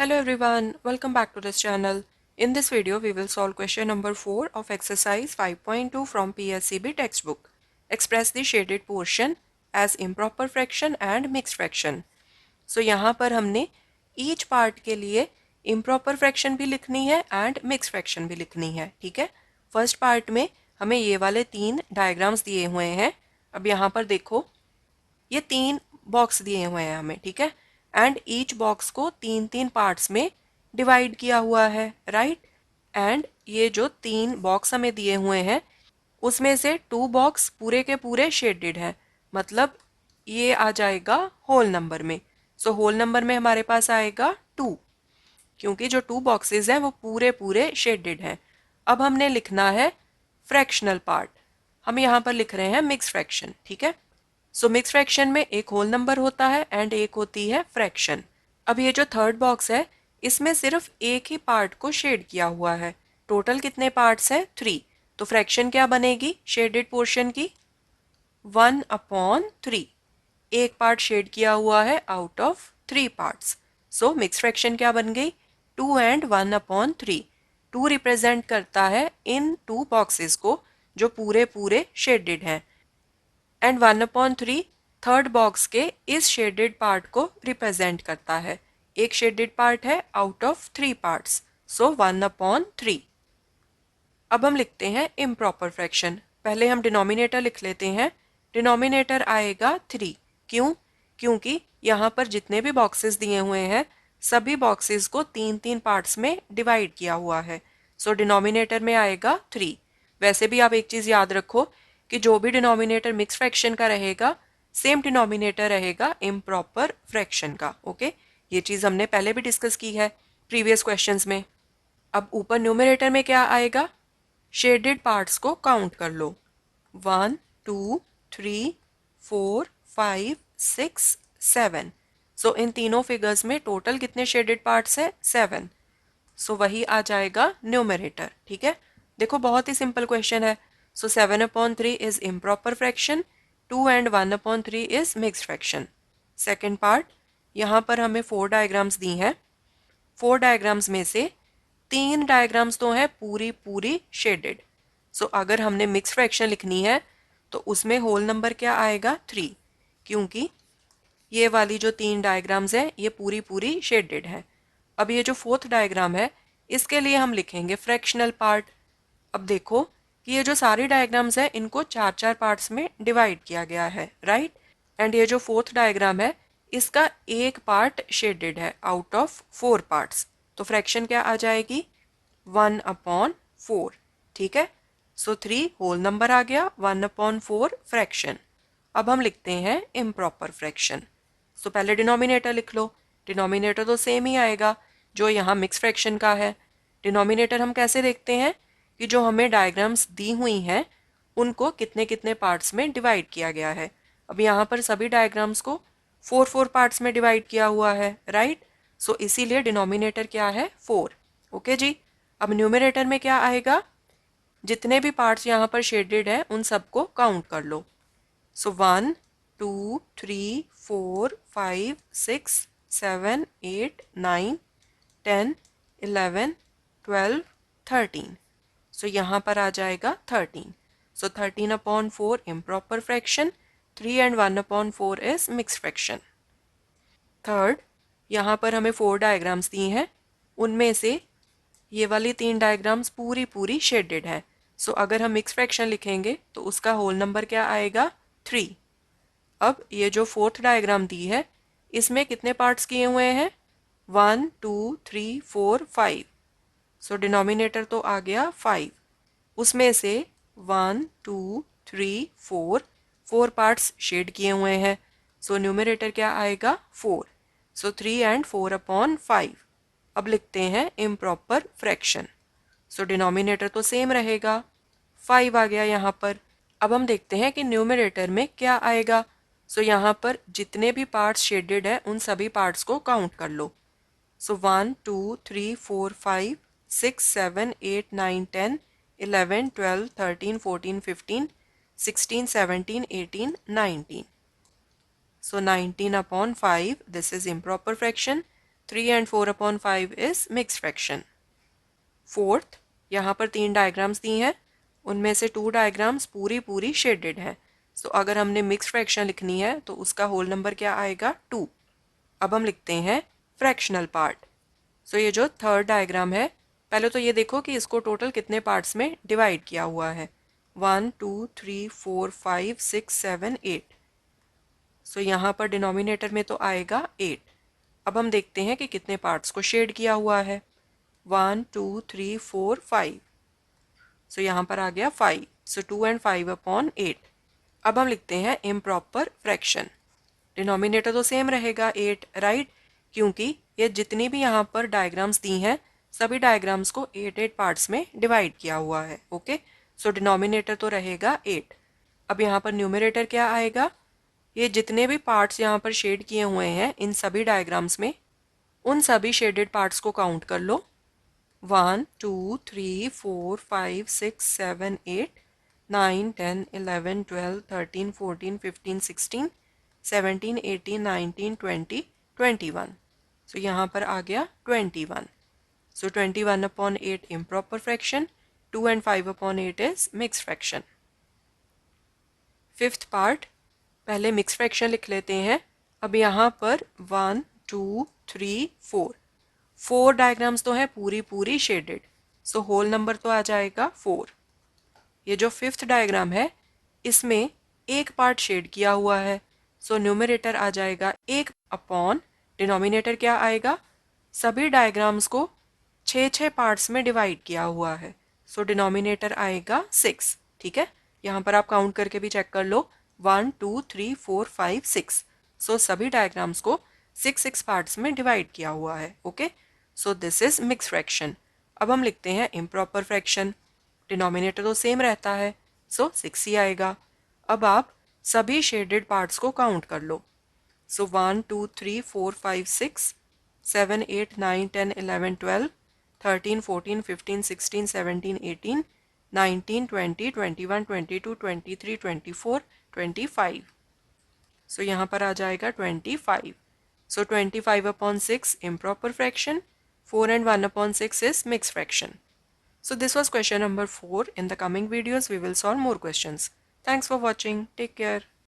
Hello everyone, welcome back to this channel. In this video, we will solve question number 4 of exercise 5.2 from PSCB textbook. Express the shaded portion as improper fraction and mixed fraction. So यहाँ पर हमने each part के लिए improper fraction भी लिखनी है and mixed fraction भी लिखनी है, ठीक है? फर्स्ट पार्ट में हमें ये वाले 3 डायग्राम्स दिए हुए हैं. अब यहाँ पर देखो, ये 3 बॉक्स दिए हुए हैं हमें, ठीक है? एंड ईच बॉक्स को 3 पार्ट्स में डिवाइड किया हुआ है, राइट? एंड ये जो 3 बॉक्स हमें दिए हुए हैं उसमें से 2 बॉक्स पूरे के पूरे शेडेड हैं, मतलब ये आ जाएगा होल नंबर में. सो होल नंबर में हमारे पास आएगा 2, क्योंकि जो 2 बॉक्सेस हैं वो पूरे पूरे शेडेड हैं. अब हमने लिखना है फ्रैक्शनल पार्ट. हम यहाँ पर लिख रहे हैं मिक्स फ्रैक्शन, ठीक है? सो मिक्स फ्रैक्शन में एक होल नंबर होता है एंड एक होती है फ्रैक्शन. अब ये जो थर्ड बॉक्स है इसमें सिर्फ एक ही पार्ट को शेड किया हुआ है. टोटल कितने पार्ट्स हैं? 3. तो फ्रैक्शन क्या बनेगी शेडेड पोर्शन की? 1/3. एक पार्ट शेड किया हुआ है out of 3 parts. So mix fraction क्या बन गई? 2 एंड 1/3. 2 रिप्रेजेंट करता है इन 2 बॉक्सेस को जो पूरे पूरे शेडेड हैं एंड 1/3 थर्ड बॉक्स के इस शेडेड पार्ट को रिप्रेजेंट करता है. एक शेडेड पार्ट है आउट ऑफ 3 पार्ट्स, सो 1/3. अब हम लिखते हैं इम्प्रॉपर फ्रैक्शन. पहले हम डिनोमिनेटर लिख लेते हैं. डिनोमिनेटर आएगा 3. क्यों? क्योंकि यहाँ पर जितने भी बॉक्सेस दिए हुए हैं सभी बॉक्सेस को 3 पार्ट्स में डिवाइड किया हुआ है. सो डिनोमिनेटर में आएगा 3. वैसे भी आप एक चीज़ याद रखो कि जो भी डिनोमिनेटर मिक्स फ्रैक्शन का रहेगा सेम डिनोमिनेटर रहेगा इम्प्रॉपर फ्रैक्शन का. ओके, ये चीज़ हमने पहले भी डिस्कस की है प्रीवियस क्वेश्चंस में. अब ऊपर न्यूमरेटर में क्या आएगा? शेडेड पार्ट्स को काउंट कर लो. 1 2 3 4 5 6 7. सो इन तीनों फिगर्स में टोटल कितने शेडेड पार्ट्स हैं? 7. सो वही आ जाएगा न्यूमरेटर, ठीक है? देखो बहुत ही सिंपल क्वेश्चन है. सो 7/3 is improper fraction, 2 and 1/3 is mixed fraction. Second part, यहाँ पर हमें 4 डायग्राम्स दी हैं. 4 डायग्राम्स में से 3 डायग्राम्स तो हैं पूरी पूरी शेडेड. सो अगर हमने मिक्स फ्रैक्शन लिखनी है तो उसमें होल नंबर क्या आएगा? 3, क्योंकि ये वाली जो 3 डायग्राम्स हैं ये पूरी पूरी शेडेड है. अब ये जो फोर्थ डायग्राम है इसके लिए हम लिखेंगे फ्रैक्शनल पार्ट. अब देखो कि ये जो सारी डायग्राम्स हैं इनको 4 पार्ट्स में डिवाइड किया गया है, राइट? एंड ये जो फोर्थ डायग्राम है इसका एक पार्ट शेडेड है आउट ऑफ 4 पार्ट्स. तो फ्रैक्शन क्या आ जाएगी? 1/4, ठीक है? सो 3 होल नंबर आ गया, 1/4 फ्रैक्शन. अब हम लिखते हैं इम्प्रॉपर फ्रैक्शन. सो पहले डिनोमिनेटर लिख लो. डिनोमिनेटर तो सेम ही आएगा जो यहाँ मिक्स फ्रैक्शन का है. डिनोमिनेटर हम कैसे देखते हैं कि जो हमें डायग्राम्स दी हुई हैं उनको कितने कितने पार्ट्स में डिवाइड किया गया है. अब यहाँ पर सभी डायग्राम्स को 4 पार्ट्स में डिवाइड किया हुआ है, राइट? सो इसीलिए डिनोमिनेटर क्या है? 4. ओके जी. अब न्यूमरेटर में क्या आएगा? जितने भी पार्ट्स यहाँ पर शेडेड हैं उन सबको काउंट कर लो. सो 1 2 3 4 5 6 7 8 9 10 11 12 13. सो यहाँ पर आ जाएगा 13. सो 13/4 improper fraction, 3 and 1/4 is mix fraction. Third, यहाँ पर हमें 4 डायग्राम्स दी हैं. उनमें से ये वाली 3 डायग्राम्स पूरी पूरी शेडेड हैं. सो अगर हम मिक्स फ्रैक्शन लिखेंगे तो उसका होल नंबर क्या आएगा? 3. अब ये जो फोर्थ डायग्राम दी है इसमें कितने पार्ट्स किए हुए हैं? 1 2 3 4 5. सो डिनोमिनेटर तो आ गया 5. उसमें से 1 2 3 4 पार्ट्स शेड किए हुए हैं. सो न्यूमरेटर क्या आएगा? 4. सो 3 एंड 4/5. अब लिखते हैं इम्प्रॉपर फ्रैक्शन. सो डिनोमिनेटर तो सेम रहेगा, 5 आ गया यहाँ पर. अब हम देखते हैं कि न्यूमरेटर में क्या आएगा. सो यहाँ पर जितने भी पार्ट्स शेडेड है उन सभी पार्ट्स को काउंट कर लो. सो 1 2 3 4 5 6 7 8 9 10 11 12 13 14 15 16 17 18 19. So 19/5, this is improper fraction. 3 and 4 upon 5 is mixed fraction. Fourth, यहाँ पर 3 डायग्राम्स दी हैं, उनमें से 2 डायग्राम्स पूरी शेडेड हैं. सो अगर हमने मिक्स फ्रैक्शन लिखनी है तो उसका होल नंबर क्या आएगा? 2. अब हम लिखते हैं फ्रैक्शनल पार्ट. सो ये जो थर्ड डायग्राम है, पहले तो ये देखो कि इसको टोटल कितने पार्ट्स में डिवाइड किया हुआ है. 1 2 3 4 5 6 7 8. सो यहाँ पर डिनोमिनेटर में तो आएगा 8. अब हम देखते हैं कि कितने पार्ट्स को शेड किया हुआ है. 1 2 3 4 5. सो यहाँ पर आ गया 5. सो 2 and 5 upon 8. अब हम लिखते हैं इम्प्रॉपर फ्रैक्शन. डिनोमिनेटर तो सेम रहेगा 8, राइट? क्योंकि ये जितनी भी यहाँ पर डायग्राम्स दी हैं, सभी डायग्राम्स को 8 पार्ट्स में डिवाइड किया हुआ है. ओके, सो डिनोमिनेटर तो रहेगा 8. अब यहाँ पर न्यूमरेटर क्या आएगा? ये जितने भी पार्ट्स यहाँ पर शेड किए हुए हैं इन सभी डायग्राम्स में, उन सभी शेडेड पार्ट्स को काउंट कर लो. 1 2 3 4 5 6 7 8 9 10 11 12 13 14 15 16 17 18 19 20 21. सो यहाँ पर आ गया 21. सो 21 upon 8 improper fraction, 2 and 5 upon 8 is mixed fraction. Fifth part, पहले मिक्स फ्रैक्शन लिख लेते हैं. अब यहाँ पर 1 2 3 4 4 डायग्राम्स तो हैं पूरी शेडेड. सो होल नंबर तो आ जाएगा 4. ये जो फिफ्थ डायग्राम है, इसमें एक पार्ट शेड किया हुआ है. सो न्यूमरेटर आ जाएगा 1 अपॉन, डिनोमिनेटर क्या आएगा? सभी डायग्राम्स को 6 पार्ट्स में डिवाइड किया हुआ है. सो डिनोमिनेटर आएगा 6. ठीक है, यहाँ पर आप काउंट करके भी चेक कर लो. 1 2 3 4 5 6. सो सभी डायग्राम्स को 6 पार्ट्स में डिवाइड किया हुआ है. Okay, so this is mix fraction. अब हम लिखते हैं इम्प्रॉपर फ्रैक्शन. डिनोमिनेटर तो सेम रहता है, सो 6 ही आएगा. अब आप सभी शेडेड पार्ट्स को काउंट कर लो. सो 1 2 3 4 5 6 7 8 9 10 11 12 13 14 15 16 17 18 19 20 21 22 23 24 25. सो यहाँ पर आ जाएगा 25. सो 25 upon 6 improper fraction, 4 and 1 upon 6 is mixed fraction. So this was question number 4. In the coming videos we will solve more questions. Thanks for watching. Take care.